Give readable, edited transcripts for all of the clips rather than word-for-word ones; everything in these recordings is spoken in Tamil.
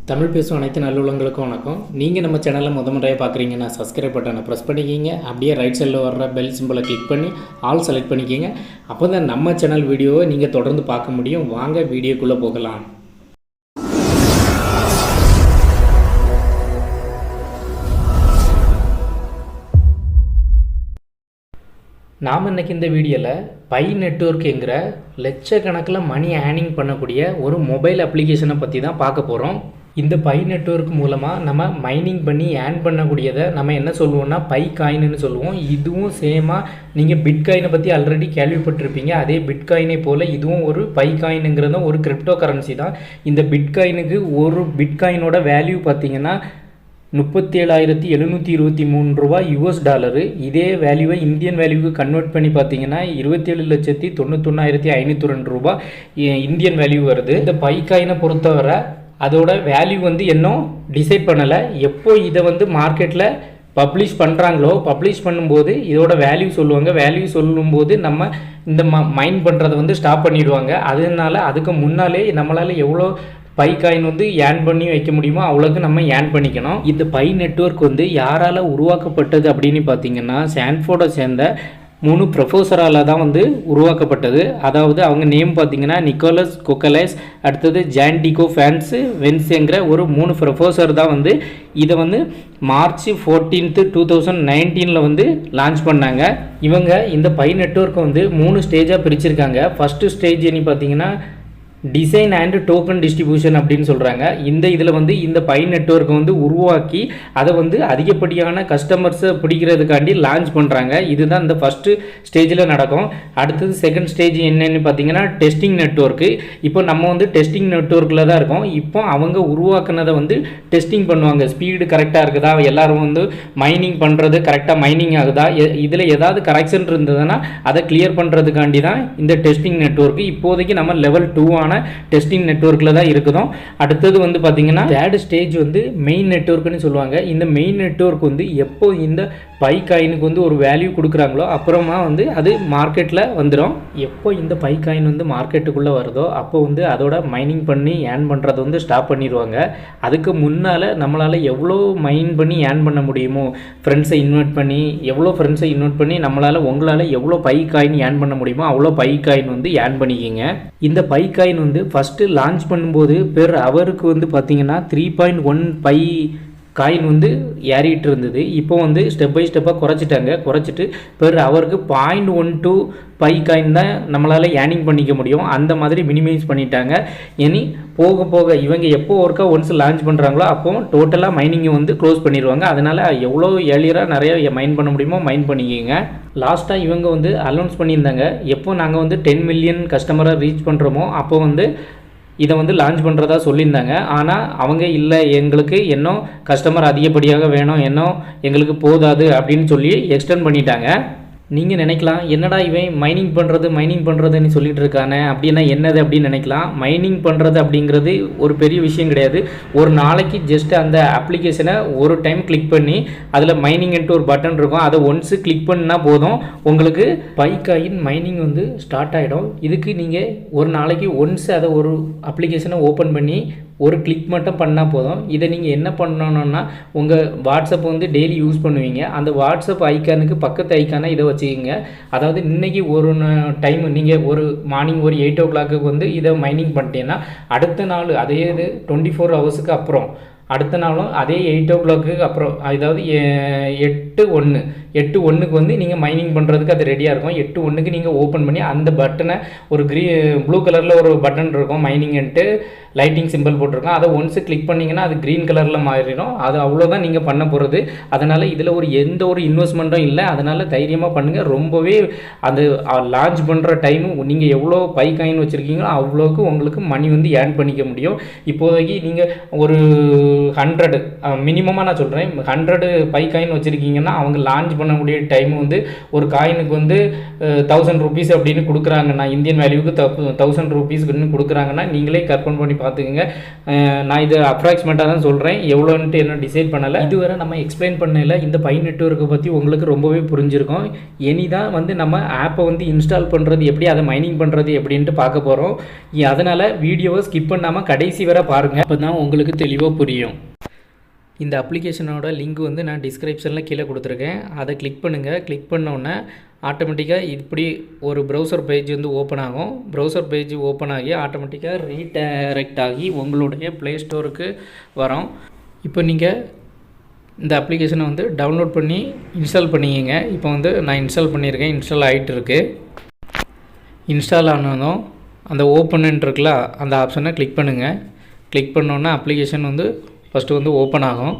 தமிழ் பேசும் அனைத்து நல்லுள்ளங்களுக்கும் வணக்கம். நீங்கள் நம்ம சேனலில் முறையாக பார்க்குறீங்கன்னா சப்ஸ்கிரைப் பட்டனை ப்ரெஸ் பண்ணிக்கிங்க. அப்படியே ரைட் சைடில் வர்ற பெல் சிம்பிளை கிளிக் பண்ணி ஆல் செலக்ட் பண்ணிக்கிங்க. அப்போ தான் நம்ம சேனல் வீடியோவை நீங்கள் தொடர்ந்து பார்க்க முடியும். வாங்க வீடியோக்குள்ளே போகலாம். நாம் இன்றைக்கி இந்த வீடியோவில் பை நெட்வொர்க்குங்கிற லட்சக்கணக்கில் மணி ஏர்னிங் பண்ணக்கூடிய ஒரு மொபைல் அப்ளிகேஷனை பற்றி தான் பார்க்க போகிறோம். இந்த பை நெட்வொர்க் மூலமாக நம்ம மைனிங் பண்ணி ஏர்ன் பண்ணக்கூடியதை நம்ம என்ன சொல்லுவோம்னா பை காயின்னு சொல்லுவோம். இதுவும் சேமாக நீங்கள் பிட்காயினை பற்றி ஆல்ரெடி கேள்விப்பட்டிருப்பீங்க. அதே பிட்காயினை போல் இதுவும் ஒரு பை காயினுங்கிறதும் ஒரு கிரிப்டோ கரன்சி தான். இந்த பிட்காயினுக்கு ஒரு பிட்காயினோட வேல்யூ பார்த்திங்கன்னா 37,723 ரூபா US$. இதே வேல்யூவை இந்தியன் வேல்யூக்கு கன்வெர்ட் பண்ணி பார்த்தீங்கன்னா 27,91,502 ரூபா இந்தியன் வேல்யூ வருது. இந்த பை காயினை பொறுத்தவரை அதோட வேல்யூ இன்னும் டிசைட் பண்ணலை. எப்போ இதை மார்க்கெட்டில் பப்ளிஷ் பண்ணுறாங்களோ பப்ளிஷ் பண்ணும்போது இதோட வேல்யூ சொல்லுவாங்க. வேல்யூ சொல்லும்போது நம்ம இந்த மைன் பண்ணுறதை ஸ்டாப் பண்ணிடுவாங்க. அதனால அதுக்கு முன்னாலே நம்மளால் எவ்வளோ பை காயின் ஏர்ன் பண்ணி வைக்க முடியுமோ அவ்வளோக்கு நம்ம ஏர்ன் பண்ணிக்கணும். இந்த பை நெட்வொர்க் யாரால் உருவாக்கப்பட்டது அப்படின்னு பார்த்தீங்கன்னா ஸ்டான்ஃபோர்டை சேர்ந்த 3 ப்ரொஃபஸரால் தான் உருவாக்கப்பட்டது. அதாவது அவங்க நேம் பார்த்தீங்கன்னா நிக்கோலஸ் கொக்கலைஸ், அடுத்தது ஜான்டிகோ ஃபேன்ஸு வென்ஸுங்கிற ஒரு 3 ப்ரொஃபஸர் தான் இதை March 14th 2019 லான்ச் பண்ணாங்க. இவங்க இந்த பை நெட்வொர்க்கை 3 ஸ்டேஜாக பிரிச்சிருக்காங்க. ஃபஸ்ட்டு ஸ்டேஜ் என்ன பார்த்தீங்கன்னா டிசைன் அண்ட் டோக்கன் டிஸ்ட்ரிபியூஷன் அப்படின்னு சொல்கிறாங்க. இந்த இதில் இந்த பை நெட்வொர்க்கை உருவாக்கி அதை அதிகப்படியான கஸ்டமர்ஸை பிடிக்கிறதுக்காண்டி லான்ச் பண்ணுறாங்க. இதுதான் இந்த ஃபஸ்ட்டு ஸ்டேஜில் நடக்கும். அடுத்தது செகண்ட் ஸ்டேஜ் என்னென்னு பார்த்தீங்கன்னா டெஸ்டிங் நெட்வொர்க்கு. இப்போ நம்ம டெஸ்டிங் நெட்வொர்க்கில் தான் இருக்கோம். இப்போ அவங்க உருவாக்குனதை டெஸ்டிங் பண்ணுவாங்க. ஸ்பீடு கரெக்டாக இருக்குதா, எல்லோரும் மைனிங் பண்ணுறது கரெக்டாக மைனிங் ஆகுதா, இதில் ஏதாவது கரெக்ஷன் இருந்ததுன்னா அதை கிளியர் பண்ணுறதுக்காண்டி தான் இந்த டெஸ்டிங் நெட்வொர்க்கு. இப்போதைக்கு நம்ம லெவல் 2 டெஸ்டிங் நெட்வொர்க்கில் தான் இருக்குதும். அடுத்தது பார்த்தீங்கன்னா தேர்ட் ஸ்டேஜ் மெயின் நெட்வொர்க்னு சொல்லுவாங்க. இந்த மெயின் நெட்வொர்க் எப்போ இந்த பை காயினுக்கு ஒரு வேல்யூ கொடுக்குறாங்களோ அப்புறமா அது மார்க்கெட்டில் வந்துடும். எப்போ இந்த பை காயின் மார்க்கெட்டுக்குள்ளே வருதோ அப்போ அதோட மைனிங் பண்ணி ஏர்ன் பண்ணுறதை ஸ்டாப் பண்ணிடுவாங்க. அதுக்கு முன்னால் நம்மளால் எவ்வளோ மைன் பண்ணி ஏர்ன் பண்ண முடியுமோ ஃப்ரெண்ட்ஸை இன்வைட் பண்ணி நம்மளால் உங்களால் எவ்வளோ பை காயின் ஏர்ன் பண்ண முடியுமோ அவ்வளோ பை காயின் ஏர்ன் பண்ணிக்கிங்க. இந்த பை காயின் ஃபஸ்ட்டு லான்ச் பண்ணும்போது பெர் அவருக்கு பார்த்தீங்கன்னா 3.1 பை காயின் ஏறிட்டு இருந்தது. இப்போ ஸ்டெப் பை ஸ்டெப்பாக குறைச்சிட்டு பெர் அவருக்கு 0.12 பை காயின் தான் நம்மளால் ஏர்னிங் பண்ணிக்க முடியும். அந்த மாதிரி மினிமைஸ் பண்ணிட்டாங்க. இனி போக போக இவங்க எப்போ ஒன்ஸ் லான்ச் பண்ணுறாங்களோ அப்போ டோட்டலாக மைனிங்கை க்ளோஸ் பண்ணிடுவாங்க. அதனால் எவ்வளோ ஏர்லியராக நிறைய மைன் பண்ண முடியுமோ மைன் பண்ணிக்கிங்க. லாஸ்ட்டாக இவங்க அனௌன்ஸ் பண்ணியிருந்தாங்க எப்போ நாங்கள் 10 மில்லியன் கஸ்டமரை ரீச் பண்ணுறோமோ அப்போ இதை லான்ச் பண்ணுறதா சொல்லியிருந்தாங்க. ஆனால் அவங்க இல்லை, எங்களுக்கு இன்னும் கஸ்டமர் அதிகப்படியாக வேணும், இன்னும் எங்களுக்கு போதாது அப்படின்னு சொல்லி எக்ஸ்டெண்ட் பண்ணிட்டாங்க. நீங்கள் நினைக்கலாம் என்னடா இவன் மைனிங் பண்ணுறதுன்னு சொல்லிட்டு இருக்கானே, அப்படின்னா என்னது அப்படின்னு நினைக்கலாம். மைனிங் பண்ணுறது அப்படிங்கிறது ஒரு பெரிய விஷயம் கிடையாது. ஒரு நாளைக்கு ஜஸ்ட் அந்த அப்ளிகேஷனை ஒரு டைம் கிளிக் பண்ணி அதில் மைனிங்ன்ட்டு ஒரு பட்டன் இருக்கும். அதை ஒன்ஸு கிளிக் பண்ணால் போதும், உங்களுக்கு பை காயின் மைனிங் ஸ்டார்ட் ஆகிடும். இதுக்கு நீங்கள் ஒரு நாளைக்கு ஒன்ஸ் அதை ஒரு அப்ளிகேஷனை ஓப்பன் பண்ணி ஒரு கிளிக் மட்டும் பண்ணால் போதும். இதை நீங்கள் என்ன பண்ணணுன்னா உங்கள் வாட்ஸ்அப் டெய்லி யூஸ் பண்ணுவீங்க. அந்த வாட்ஸ்அப் ஐக்கானுக்கு பக்கத்து ஐக்கானை இதை வச்சுக்கிங்க. அதாவது இன்றைக்கி ஒரு டைம் நீங்கள் ஒரு மார்னிங் ஒரு 8 o'clock இதை மைனிங் பண்ணிட்டீங்கன்னா அடுத்த நாள் அதே இது 24 hours அப்புறம் அடுத்த நாளும் அதே 8 o'clock அப்புறம், அதாவது 8:1க்கு நீங்கள் மைனிங் பண்ணுறதுக்கு அது ரெடியாக இருக்கும். 8:1க்கு நீங்கள் ஓப்பன் பண்ணி அந்த பட்டனை ஒரு ப்ளூ கலரில் ஒரு பட்டன் இருக்கும் மைனிங்ன்ட்டு லைட்டிங் சிம்பிள் போட்டிருக்கோம். அதை ஒன்ஸு கிளிக் பண்ணிங்கன்னா அது க்ரீன் கலரில் மாறிடும். அது அவ்வளோதான் நீங்கள் பண்ண போகிறது. அதனால் இதில் எந்த ஒரு இன்வெஸ்ட்மெண்ட்டும் இல்லை. அதனால் தைரியமாக பண்ணுங்கள். ரொம்பவே அது லான்ச் பண்ணுற டைமு நீங்கள் எவ்வளோ பை காயின் வச்சுருக்கீங்களோ அவ்வளோக்கு உங்களுக்கு மணி ஏர்ன் பண்ணிக்க முடியும். இப்போதைக்கு நீங்கள் ஒரு 100 மினிமமாக நான் சொல்கிறேன் 100 பை காயின் வச்சுருக்கீங்கன்னா அவங்க லான்ச் பண்ணக்கூடிய டைம் வந்து ஒரு காயினுக்கு வந்து 1000 rupees அப்படின்னு கொடுக்குறாங்கன்னா, இந்தியன் வேல்யூக்கு 1000 rupeesன்னு கொடுக்குறாங்கன்னா நீங்களே கற்பனை பண்ணி பார்த்துக்குங்க. நான் இது அப்ராக்சிமேட்டாக தான் சொல்கிறேன், எவ்வளோன்ட்டு என்ன டிசைட் பண்ணலை. இதுவரை நம்ம எக்ஸ்பிளைன் பண்ணல இந்த பை நெட்வொர்க்கை பற்றி உங்களுக்கு ரொம்பவே புரிஞ்சிருக்கும். இனி தான் வந்து நம்ம ஆப்பை வந்து இன்ஸ்டால் பண்ணுறது எப்படி, அதை மைனிங் பண்ணுறது எப்படின்ட்டு பார்க்க போகிறோம். அதனால் வீடியோவை ஸ்கிப் பண்ணாமல் கடைசி வரை பாருங்கள், அப்போ தான் உங்களுக்கு தெளிவாக புரியும். இந்த அப்ளிகேஷனோட லிங்க் வந்து நான் டிஸ்கிரிப்ஷனில் கீழே கொடுத்துருக்கேன். அதை கிளிக் பண்ணுங்கள். கிளிக் பண்ணோன்னே ஆட்டோமேட்டிக்காக இப்படி ஒரு ப்ரௌசர் பேஜ் வந்து ஓப்பன் ஆகும். ப்ரௌசர் பேஜ் ஓப்பன் ஆகி ஆட்டோமேட்டிக்காக ரீடைரக்ட் ஆகி உங்களுடைய ப்ளே ஸ்டோருக்கு வரும். இப்போ நீங்கள் இந்த அப்ளிகேஷனை வந்து டவுன்லோட் பண்ணி இன்ஸ்டால் பண்ணிக்கங்க. இப்போ வந்து நான் இன்ஸ்டால் பண்ணியிருக்கேன், இன்ஸ்டால் ஆகிட்டு இருக்கு. இன்ஸ்டால் ஆனதும் அந்த ஓப்பன் இருக்குல்ல அந்த ஆப்ஷனை கிளிக் பண்ணுங்கள். கிளிக் பண்ணோன்னே அப்ளிகேஷன் வந்து ஃபஸ்ட்டு வந்து ஓப்பன் ஆகும்.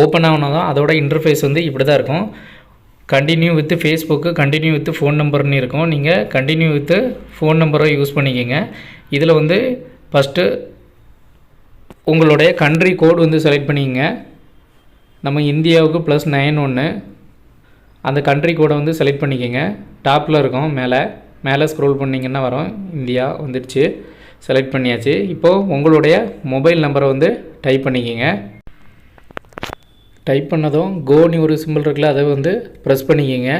ஓப்பன் ஆனதும் அதோட இன்டர்ஃபேஸ் வந்து இப்படி தான் இருக்கும். Continue with Facebook, continue with phone நம்பர்னு இருக்கும். நீங்கள் கண்டினியூ வித் ஃபோன் நம்பரை யூஸ் பண்ணிக்கோங்க. இதில் வந்து ஃபஸ்ட்டு உங்களுடைய கண்ட்ரி கோடு வந்து செலக்ட் பண்ணிக்கங்க. நம்ம இந்தியாவுக்கு +91 அந்த கண்ட்ரி கோடை வந்து செலக்ட் பண்ணிக்கோங்க. டாப்பில் இருக்கும், மேலே ஸ்க்ரோல் பண்ணிங்கன்னா வரும், இந்தியா வந்துடுச்சு, செலக்ட் பண்ணியாச்சு. இப்போது உங்களுடைய மொபைல் நம்பரை வந்து டைப் பண்ணிக்கோங்க. டைப் பண்ணதும் கோன்னு ஒரு சிம்பிள் இருக்குல்ல அதை வந்து ப்ரெஸ் பண்ணிக்கோங்க.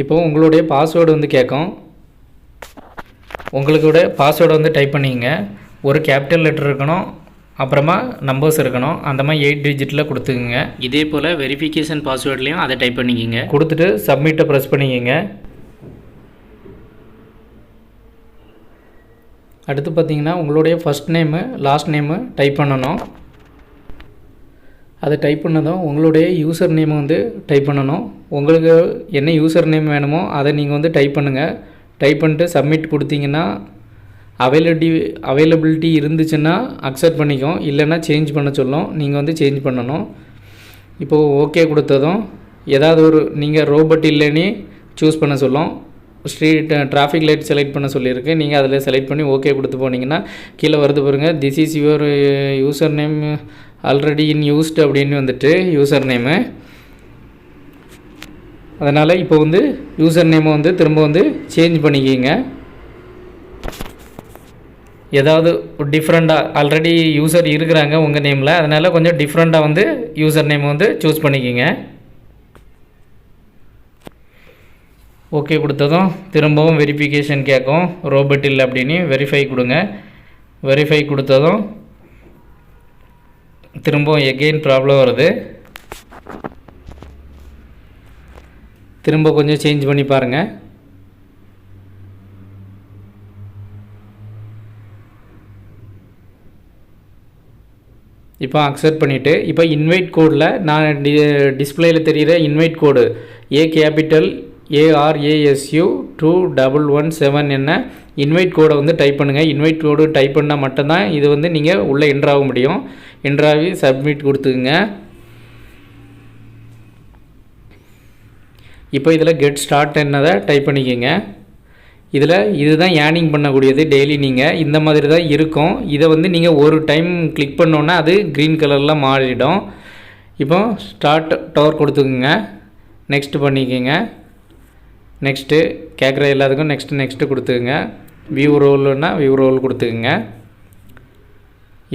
இப்போது உங்களுடைய பாஸ்வேர்டு வந்து கேட்கும். உங்களுடைய பாஸ்வேர்டை வந்து டைப் பண்ணிக்கங்க. ஒரு கேபிட்டல் லெட்டர் இருக்கணும், அப்புறமா நம்பர்ஸ் இருக்கணும், அந்த மாதிரி 8 டிஜிட்டில் கொடுத்துக்குங்க. இதே போல் வெரிஃபிகேஷன் பாஸ்வேர்ட்லேயும் அதை டைப் பண்ணிக்கோங்க. கொடுத்துட்டு சப்மிட்டை ப்ரெஸ் பண்ணிக்கோங்க. அடுத்து பார்த்தீங்கன்னா உங்களுடைய first name last name type பண்ணணும். அதை டைப் பண்ணதும் உங்களுடைய யூசர் நேமை வந்து டைப் பண்ணணும். உங்களுக்கு என்ன யூசர் நேம் வேணுமோ அதை நீங்கள் வந்து டைப் பண்ணுங்கள். டைப் பண்ணிட்டு சப்மிட் கொடுத்தீங்கன்னா அவைலபிலிட்டி இருந்துச்சுன்னா அக்செப்ட் பண்ணிக்கும், இல்லைன்னா சேஞ்ச் பண்ண சொல்லும். நீங்கள் வந்து சேஞ்ச் பண்ணணும். இப்போது ஓகே கொடுத்ததும் ஏதாவது ஒரு நீங்கள் ரோபோட் இல்லைன்னு சூஸ் பண்ண சொல்லும். டிராஃபிக் லைட் செலக்ட் பண்ண சொல்லியிருக்கு, நீங்கள் அதில் செலக்ட் பண்ணி ஓகே கொடுத்து போனீங்கன்னா கீழே வருது பாருங்கள், this is your user name already in used அப்படின்னு வந்துட்டு யூசர் நேமு. அதனால் இப்போ வந்து யூசர் நேமை வந்து திரும்ப வந்து சேஞ்ச் பண்ணிக்கிங்க. ஏதாவது டிஃப்ரெண்ட்டாக ஆல்ரெடி யூசர் இருக்கிறாங்க உங்கள் நேமில், அதனால் கொஞ்சம் டிஃப்ரெண்ட்டாக வந்து யூசர் நேம் வந்து சூஸ் பண்ணிக்கிங்க. ஓகே கொடுத்ததும் திரும்பவும் வெரிஃபிகேஷன் கேட்கும், ரோபோட் இல்லை அப்படின்னு வெரிஃபை கொடுங்க. வெரிஃபை கொடுத்ததும் திரும்பவும் எகெயின் ப்ராப்ளம் வருது. திரும்ப கொஞ்சம் சேஞ்ச் பண்ணி பாருங்கள். இப்போ அக்செப்ட் பண்ணிவிட்டு இப்போ இன்வைட் கோடில் நான் டிஸ்பிளேயில் தெரிகிற இன்வைட் கோடு ARASU 2117 என்ன இன்வைட் கோடை வந்து டைப் பண்ணுங்கள். இன்வைட் கோடு டைப் பண்ணால் மட்டும்தான் இது வந்து நீங்கள் உள்ளே என்ட்ராக முடியும். என்ட்ராகி சப்மிட் கொடுத்துக்குங்க. இப்போ இதில் கெட் ஸ்டார்ட் என்னதை டைப் பண்ணிக்கோங்க. இதில் இதுதான் ஏர்னிங் பண்ணக்கூடியது. டெய்லி நீங்கள் இந்த மாதிரி தான் இருக்கும். இதை வந்து நீங்கள் ஒரு டைம் கிளிக் பண்ணோன்னா அது க்ரீன் கலரில் மாறிடும். இப்போ ஸ்டார்ட் டவர் கொடுத்துக்குங்க. நெக்ஸ்ட் பண்ணிக்கோங்க. நெக்ஸ்ட்டு கேட்குற எல்லாத்துக்கும் நெக்ஸ்ட்டு கொடுத்துக்குங்க. View ரோல்னா view role கொடுத்துக்குங்க.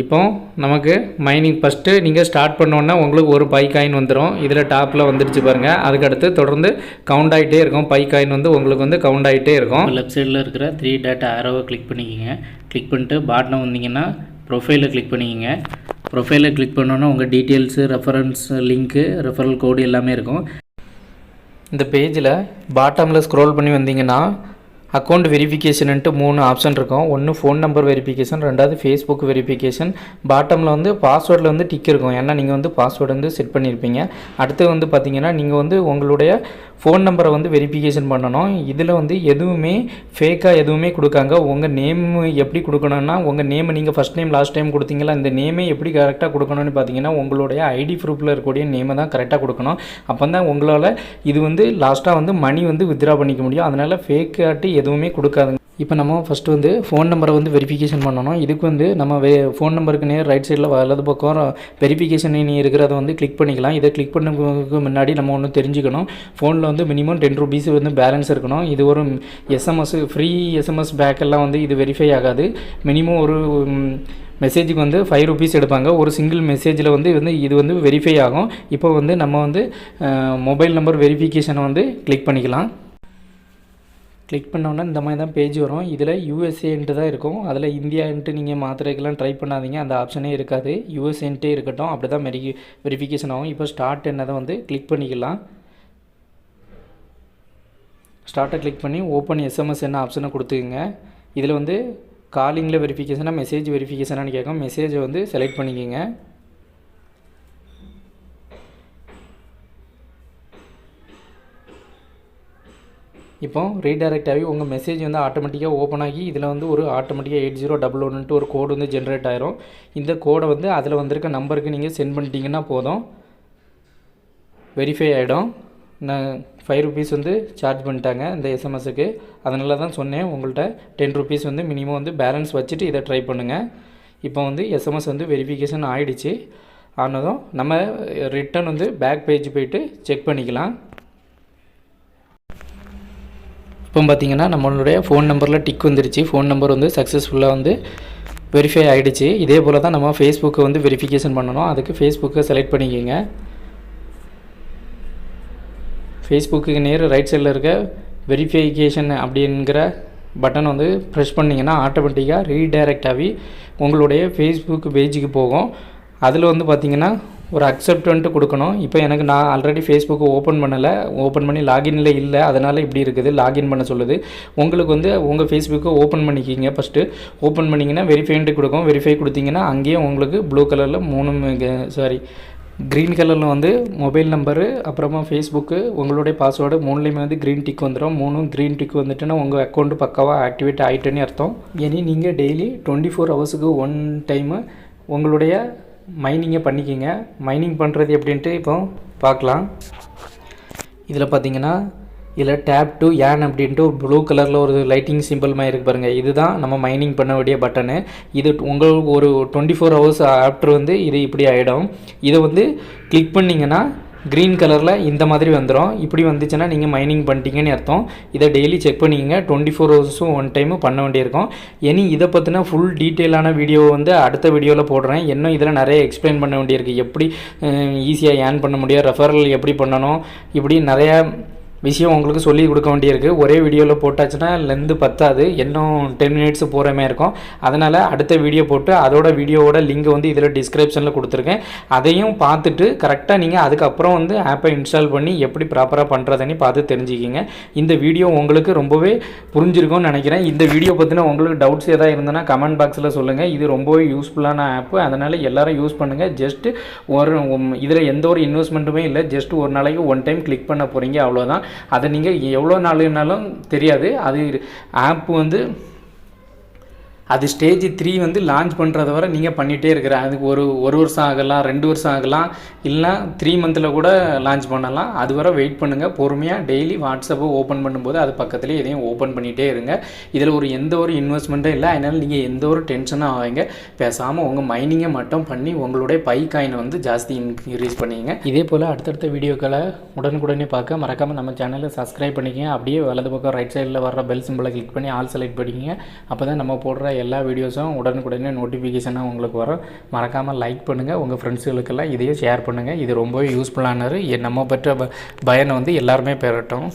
இப்போ நமக்கு மைனிங் ஃபஸ்ட்டு நீங்கள் ஸ்டார்ட் பண்ணோன்னா உங்களுக்கு ஒரு பை காயின் வந்துடும். இதில் டாப்பில் வந்துடுச்சு பாருங்கள். அதுக்கடுத்து தொடர்ந்து கவுண்ட் ஆகிட்டே இருக்கும். பை காயின் வந்து உங்களுக்கு வந்து கவுண்ட் ஆகிட்டே இருக்கும். லெஃப்ட் சைடில் இருக்கிற 3 டாட் ஆரோவை கிளிக் பண்ணிக்கோங்க. கிளிக் பண்ணிட்டு பாட்டம் வந்தீங்கன்னா ப்ரொஃபைலை கிளிக் பண்ணிக்கோங்க. ப்ரொஃபைலை கிளிக் பண்ணோன்னா உங்கள் டீட்டெயில்ஸு, ரெஃபரன்ஸ் லிங்க்கு, ரெஃபரல் கோடு எல்லாமே இருக்கும். இந்த பேஜில் பாட்டமில் ஸ்க்ரோல் பண்ணி வந்தீங்கன்னா அக்கௌண்ட் வெரிஃபிகேஷன்ட்டு 3 ஆப்ஷன் இருக்கும். ஒன்று ஃபோன் நம்பர் வெரிஃபிகேஷன், ரெண்டாவது ஃபேஸ்புக் வெரிஃபிகேஷன், பாட்டமில் வந்து பாஸ்வேர்டில் வந்து டிக் இருக்கும். ஏன்னா நீங்கள் வந்து பாஸ்வேர்டு வந்து செட் பண்ணியிருப்பீங்க. அடுத்து வந்து பார்த்தீங்கன்னா நீங்கள் வந்து உங்களுடைய ஃபோன் நம்பரை வந்து வெரிஃபிகேஷன் பண்ணணும். இதில் வந்து எதுவுமே ஃபேக்காக எதுவுமே கொடுக்காங்க. உங்கள் நேம் எப்படி கொடுக்கணும்னா உங்கள் நேம் நீங்கள் ஃபஸ்ட் நேம் லாஸ்ட் டைம் கொடுத்தீங்களா இந்த நேமே எப்படி கரெக்டாக கொடுக்கணும்னு பார்த்தீங்கன்னா உங்களுடைய ஐடி ப்ரூஃபில் இருக்கக்கூடிய நேமை தான் கரெக்டாக கொடுக்கணும். அப்போ தான் உங்களால் இது வந்து லாஸ்ட்டாக வந்து மணி வந்து வித்ட்ரா பண்ணிக்க முடியும். அதனால் ஃபேக்காட்டி எதுவுமே கொடுக்காதுங்க. இப்போ நம்ம ஃபஸ்ட்டு வந்து ஃபோன் நம்பரை வந்து வெரிஃபிகேஷன் பண்ணணும். இதுக்கு வந்து நம்ம ஃபோன் நம்பருக்கு நேர் ரைட் சைடில் வலது பக்கம் வெரிஃபிகேஷன் இருக்கிறத வந்து கிளிக் பண்ணிக்கலாம். இதை கிளிக் பண்ணதுக்கு முன்னாடி நம்ம ஒன்று தெரிஞ்சுக்கணும். ஃபோனில் வந்து மினிமம் 10 rupees வந்து பேலன்ஸ் இருக்கணும். இது ஒரு எஸ்எம்எஸ் ஃப்ரீ எஸ்எம்எஸ் பேக்கெல்லாம் வந்து இது வெரிஃபை ஆகாது. மினிமம் ஒரு மெசேஜுக்கு வந்து 5 rupees எடுப்பாங்க. ஒரு சிங்கிள் மெசேஜில் வந்து இது வந்து வெரிஃபை ஆகும். இப்போ வந்து நம்ம வந்து மொபைல் நம்பர் வெரிஃபிகேஷனை வந்து கிளிக் பண்ணிக்கலாம். கிளிக் பண்ணோன்னா இந்த மாதிரி தான் பேஜ் வரும். இதில் யூஎஸ்ஏன்ட்டு தான் இருக்கும். அதில் இந்தியான்ட்டு நீங்கள் மாத்திரைக்கெல்லாம் ட்ரை பண்ணாதீங்க, அந்த ஆப்ஷனே இருக்காது. யூஎஸ்ஏன்ட்டே இருக்கட்டும், அப்படி தான் வெரிஃபிகேஷன் ஆகும். இப்போ ஸ்டார்ட் என்னதை வந்து கிளிக் பண்ணிக்கலாம். ஸ்டார்ட்டை கிளிக் பண்ணி ஓப்பன் எஸ்எம்எஸ் என்ன ஆப்ஷனை கொடுத்துக்குங்க. இதில் வந்து காலிங்கில் வெரிஃபிகேஷனாக மெசேஜ் வெரிஃபிகேஷனானு கேட்கும். மெசேஜை வந்து செலக்ட் பண்ணிக்கோங்க. இப்போ ரீடைரக்ட் ஆகி உங்கள் மெசேஜ் வந்து ஆட்டோமேட்டிக்காக ஓப்பன் ஆகி இதில் வந்து ஒரு ஆட்டோமேட்டிக்காக 8011 ஒரு கோடு வந்து ஜென்ரேட் ஆயிரும். இந்த கோடை வந்து அதில் வந்திருக்க நம்பருக்கு நீங்கள் சென்ட் பண்ணிட்டீங்கன்னா போதும், வெரிஃபை ஆகிடும். நான் 5 rupees வந்து சார்ஜ் பண்ணிட்டாங்க இந்த எஸ்எம்எஸ்ஸுக்கு. அதனால தான் சொன்னேன் உங்கள்கிட்ட 10 rupees வந்து மினிமம் வந்து பேலன்ஸ் வச்சுட்டு இதை ட்ரை பண்ணுங்கள். இப்போ வந்து எஸ்எம்எஸ் வந்து வெரிஃபிகேஷன் ஆகிடுச்சு. ஆனதும் நம்ம ரிட்டன் வந்து பேக் பேஜ் போய்ட்டு செக் பண்ணிக்கலாம். இப்போ பார்த்தீங்கன்னா நம்மளுடைய ஃபோன் நம்பரில் டிக் வந்துருச்சு. ஃபோன் நம்பர் வந்து சக்ஸஸ்ஃபுல்லாக வந்து வெரிஃபை ஆகிடுச்சு. இதே போல் தான் நம்ம ஃபேஸ்புக்கை வந்து வெரிஃபிகேஷன் பண்ணணும். அதுக்கு ஃபேஸ்புக்கை செலக்ட் பண்ணிக்கோங்க. ஃபேஸ்புக்கு நேர் ரைட் சைடில் இருக்க வெரிஃபிகேஷன் அப்படிங்கிற பட்டன் வந்து ப்ரெஸ் பண்ணிங்கன்னா ஆட்டோமேட்டிக்காக ரீடைரக்ட் ஆகி உங்களுடைய ஃபேஸ்புக் பேஜுக்கு போகும். அதில் வந்து பார்த்திங்கன்னா ஒரு அக்செப்டன்ட்டு கொடுக்கணும். இப்போ நான் ஆல்ரெடி ஃபேஸ்புக்கு ஓப்பன் பண்ணி லாகின்ல இல்லை, அதனால் இப்படி இருக்குது. லாகின் பண்ண சொல்லுது. உங்களுக்கு வந்து உங்கள் ஃபேஸ்புக்கை ஓப்பன் பண்ணிக்கிங்க. ஃபஸ்ட்டு ஓப்பன் பண்ணிங்கன்னா வெரிஃபைன்ட்டு கொடுக்கும். வெரிஃபை கொடுத்தீங்கன்னா அங்கேயே உங்களுக்கு ப்ளூ கலரில் க்ரீன் கலரில் வந்து மொபைல் நம்பரு அப்புறமா ஃபேஸ்புக்கு உங்களுடைய பாஸ்வேர்டு 3லேயுமே வந்து க்ரீன் டிக் வந்துடும். 3 க்ரீன் டிக் வந்துட்டுன்னா உங்கள் அக்கௌண்ட்டு பக்காவாக ஆக்டிவேட் ஆகிட்டேன்னு அர்த்தம். இனி நீங்கள் டெய்லி 24 ஹவர்ஸுக்கு 1 டைமு உங்களுடைய மைனிங்கை பண்ணிக்கிங்க. மைனிங் பண்ணுறது எப்படின்ட்டு இப்போ பார்க்கலாம். இதில் பார்த்தீங்கன்னா இதில் டேப் டு ஏன் அப்படின்ட்டு ஒரு ப்ளூ கலரில் ஒரு லைட்டிங் சிம்பிள் மாதிரி இருக்குது பாருங்கள். இதுதான் நம்ம மைனிங் பண்ண வேண்டிய பட்டனு. இது உங்களுக்கு ஒரு 24 hours ஆஃப்டர் வந்து இது இப்படி ஆகிடும். இதை வந்து கிளிக் பண்ணிங்கன்னா க்ரீன் கலரில் இந்த மாதிரி வந்துடும். இப்படி வந்துச்சுன்னா நீங்கள் மைனிங் பண்ணிட்டீங்கன்னு அர்த்தம். இதை டெய்லி செக் பண்ணிக்கங்க. 24 ஹவர்ஸும் 1 டைமு பண்ண வேண்டியிருக்கும். இனி இதை பற்றின ஃபுல் டீட்டெயிலான வீடியோ வந்து அடுத்த வீடியோவில் போடுறேன். இன்னும் இதில் நிறைய எக்ஸ்பிளைன் பண்ண வேண்டியிருக்கு. எப்படி ஈஸியாக ஏர்ன் பண்ண முடியும், ரெஃபரல் எப்படி பண்ணணும், இப்படி நிறையா விஷயம் உங்களுக்கு சொல்லி கொடுக்க வேண்டியிருக்கு. ஒரே வீடியோவில் போட்டாச்சுன்னா லெந்து பத்தாது, இன்னும் 10 minutes போகிற மாதிரி இருக்கும். அதனால் அடுத்த வீடியோ போட்டு அதோட வீடியோவோட லிங்க் வந்து இதில் டிஸ்கிரிப்ஷனில் கொடுத்துருக்கேன். அதையும் பார்த்துட்டு கரெக்டாக நீங்கள் அதுக்கப்புறம் வந்து ஆப்பை இன்ஸ்டால் பண்ணி எப்படி ப்ராப்பராக பண்ணுறதுன்னு பார்த்து தெரிஞ்சுக்கிங்க. இந்த வீடியோ உங்களுக்கு ரொம்பவே புரிஞ்சிருக்கும்னு நினைக்கிறேன். இந்த வீடியோ பற்றின உங்களுக்கு டவுட்ஸ் எதாவது இருந்ததுன்னா கமெண்ட் பாக்ஸில் சொல்லுங்கள். இது ரொம்பவே யூஸ்ஃபுல்லான ஆப்பு, அதனால் எல்லோரும் யூஸ் பண்ணுங்கள். ஜஸ்ட்டு இதில் எந்த ஒரு இன்வெஸ்ட்மெண்ட்டுமே இல்லை. ஜஸ்ட் ஒரு நாளைக்கு 1 டைம் கிளிக் பண்ண போகிறீங்க, அவ்வளோதான். அதை நீங்கள் எவ்வளோ நாளுனாலும் தெரியாது. அது ஆப் வந்து அது ஸ்டேஜ் 3 வந்து லான்ச் பண்ணுறத வரை நீங்கள் பண்ணிகிட்டே இருக்கிற. அதுக்கு ஒரு வருஷம் ஆகலாம், 2 வருஷம் ஆகலாம், இல்லைனா 3 months கூட லான்ச் பண்ணலாம். அது வரை வெயிட் பண்ணுங்கள். பொறுமையாக டெய்லி வாட்ஸ்அப்பை ஓப்பன் பண்ணும்போது அது பக்கத்துலேயே இதையும் ஓப்பன் பண்ணிகிட்டே இருங்க. இதில் எந்த ஒரு இன்வெஸ்ட்மெண்ட்டும் இல்லை. அதனால் நீங்கள் எந்த ஒரு டென்ஷனும் ஆவீங்க. பேசாமல் உங்கள் மைனிங்கை மட்டும் பண்ணி உங்களுடைய பை காயினை வந்து ஜாஸ்தி இன்க்ரீஸ் பண்ணிங்க. இதே போல் அடுத்தடுத்த வீடியோக்களை உடனுக்குடனே பார்க்க மறக்காமல் நம்ம சேனலை சப்ஸ்கிரைப் பண்ணிக்கங்க. அப்படியே வலது பக்கம் ரைட் சைடில் வர்ற பெல் சிம்பிளை கிளிக் பண்ணி ஆல் செலக்ட் பண்ணிக்கங்க. அப்போ தான் நம்ம போடுற எல்லா வீடியோஸும் உடனுக்குடனே நோட்டிஃபிகேஷனாக உங்களுக்கு வரும். மறக்காமல் லைக் பண்ணுங்கள். உங்கள் ஃப்ரெண்ட்ஸுகளுக்கெல்லாம் இதையே ஷேர் பண்ணுங்கள். இது ரொம்பவே யூஸ்ஃபுல்லானது. நம்ம பெற்ற பயனை வந்து எல்லாருமே பெறட்டும்.